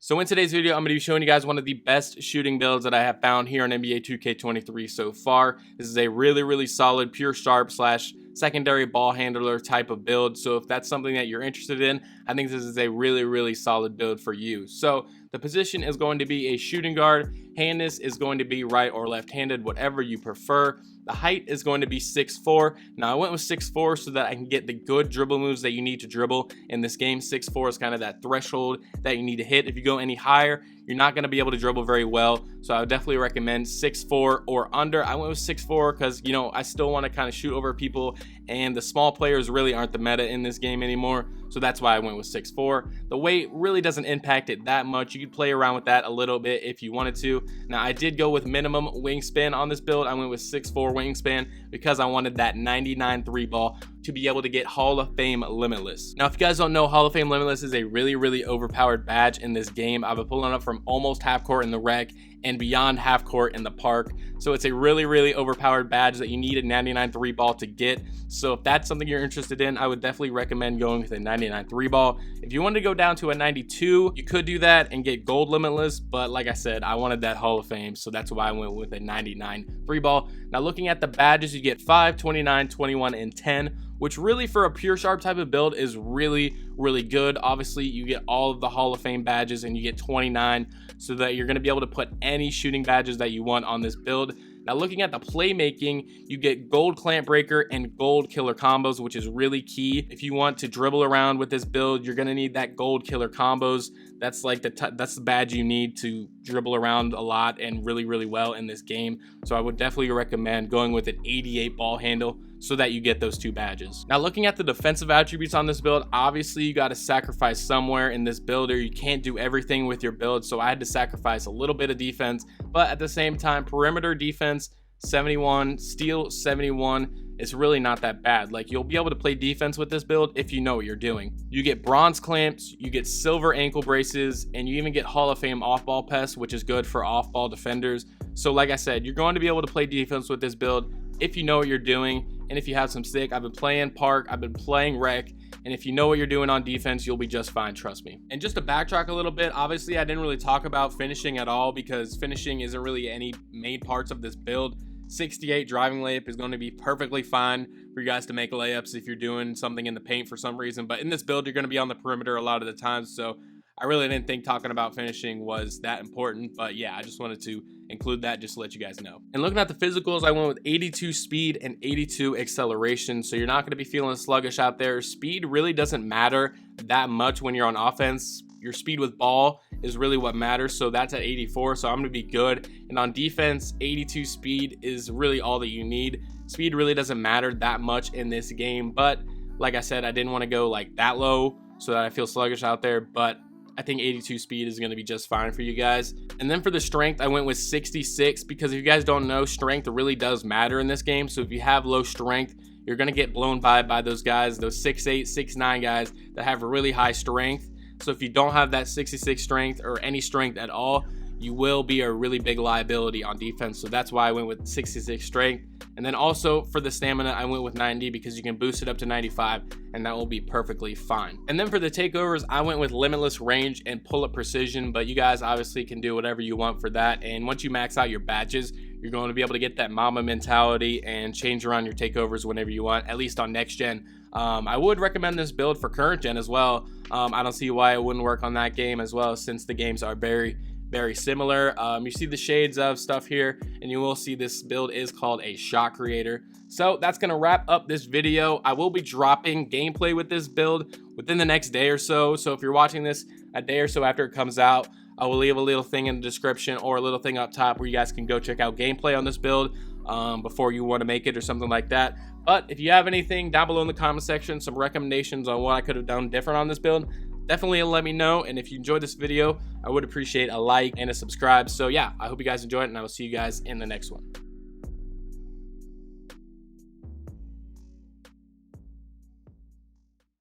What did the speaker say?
So in today's video, I'm going to be showing you guys one of the best shooting builds that I have found here on NBA 2K23 so far. This is a really solid pure sharp / secondary ball handler type of build. So if that's something that you're interested in, I think this is a really solid build for you. So the position is going to be a shooting guard. Handness is going to be right or left-handed, whatever you prefer. The height is going to be 6'4". Now I went with 6'4" so that I can get the good dribble moves that you need to dribble in this game. 6'4" is kind of that threshold that you need to hit. If you go any higher, you're not going to be able to dribble very well. So I would definitely recommend 6'4" or under. I went with 6'4" because, you know, I still want to kind of shoot over people, and the small players really aren't the meta in this game anymore. So that's why I went with 6'4". The weight really doesn't impact it that much. You could play around with that a little bit if you wanted to. Now I did go with minimum wingspan on this build. I went with 6'4" wingspan because I wanted that 99 3 ball to be able to get Hall of Fame Limitless. Now if you guys don't know, Hall of Fame Limitless is a really overpowered badge in this game. I've been pulling up from almost half court in the rec and beyond half court in the park. So it's a really overpowered badge that you need a 99 3 ball to get. So if that's something you're interested in, I would definitely recommend going with a 99 3 ball. If you wanted to go down to a 92, you could do that and get gold limitless, but like I said, I wanted that Hall of Fame, so that's why I went with a 99 3 ball. Now looking at the badges, you get 5, 29, 21, and 10, which really for a pure sharp type of build is really good. Obviously you get all of the Hall of Fame badges and you get 29, so that you're going to be able to put any shooting badges that you want on this build. Now looking at the playmaking, you get gold clamp breaker and gold killer combos, which is really key. If you want to dribble around with this build, you're going to need that gold killer combos. That's like that's the badge you need to dribble around a lot and really well in this game. So I would definitely recommend going with an 88 ball handle so that you get those two badges. Now looking at the defensive attributes on this build, obviously you got to sacrifice somewhere in this build, or you can't do everything with your build. So I had to sacrifice a little bit of defense, but at the same time, perimeter defense 71, steal 71 is really not that bad. Like, you'll be able to play defense with this build if you know what you're doing. You get bronze clamps, you get silver ankle braces, and you even get Hall of Fame off-ball pest, which is good for off-ball defenders. So like I said, you're going to be able to play defense with this build if you know what you're doing, and if you have some stick. I've been playing park, I've been playing rec, and if you know what you're doing on defense, you'll be just fine, trust me. And just to backtrack a little bit, obviously I didn't really talk about finishing at all because finishing isn't really any main parts of this build. 68 driving layup is going to be perfectly fine for you guys to make layups if you're doing something in the paint for some reason, but in this build you're going to be on the perimeter a lot of the times, so I really didn't think talking about finishing was that important. But yeah, I just wanted to include that just to let you guys know. And looking at the physicals, I went with 82 speed and 82 acceleration, so you're not going to be feeling sluggish out there. Speed really doesn't matter that much when you're on offense. Your speed with ball is really what matters, so that's at 84, so I'm going to be good. And on defense, 82 speed is really all that you need. Speed really doesn't matter that much in this game, but like I said, I didn't want to go like that low so that I feel sluggish out there, but I think 82 speed is going to be just fine for you guys. And then for the strength, I went with 66 because if you guys don't know, strength really does matter in this game. So if you have low strength, you're going to get blown by those guys, those 6'8", 6'9" guys that have really high strength. So if you don't have that 66 strength or any strength at all, you will be a really big liability on defense. So that's why I went with 66 strength. And then also for the stamina, I went with 90 because you can boost it up to 95 and that will be perfectly fine. And then for the takeovers, I went with limitless range and pull-up precision, but you guys obviously can do whatever you want for that. And once you max out your badges, you're going to be able to get that mama mentality and change around your takeovers whenever you want, at least on next gen. I would recommend this build for current gen as well. I don't see why it wouldn't work on that game as well, since the games are very similar. You see the shades of stuff here, and you will see this build is called a shot creator. So that's gonna wrap up this video. I will be dropping gameplay with this build within the next day or so. So if you're watching this a day or so after it comes out, I will leave a little thing in the description or a little thing up top where you guys can go check out gameplay on this build before you want to make it or something like that. But if you have anything down below in the comment section, some recommendations on what I could have done different on this build, definitely let me know. And if you enjoyed this video, I would appreciate a like and a subscribe. So yeah, I hope you guys enjoyed it, and I will see you guys in the next one.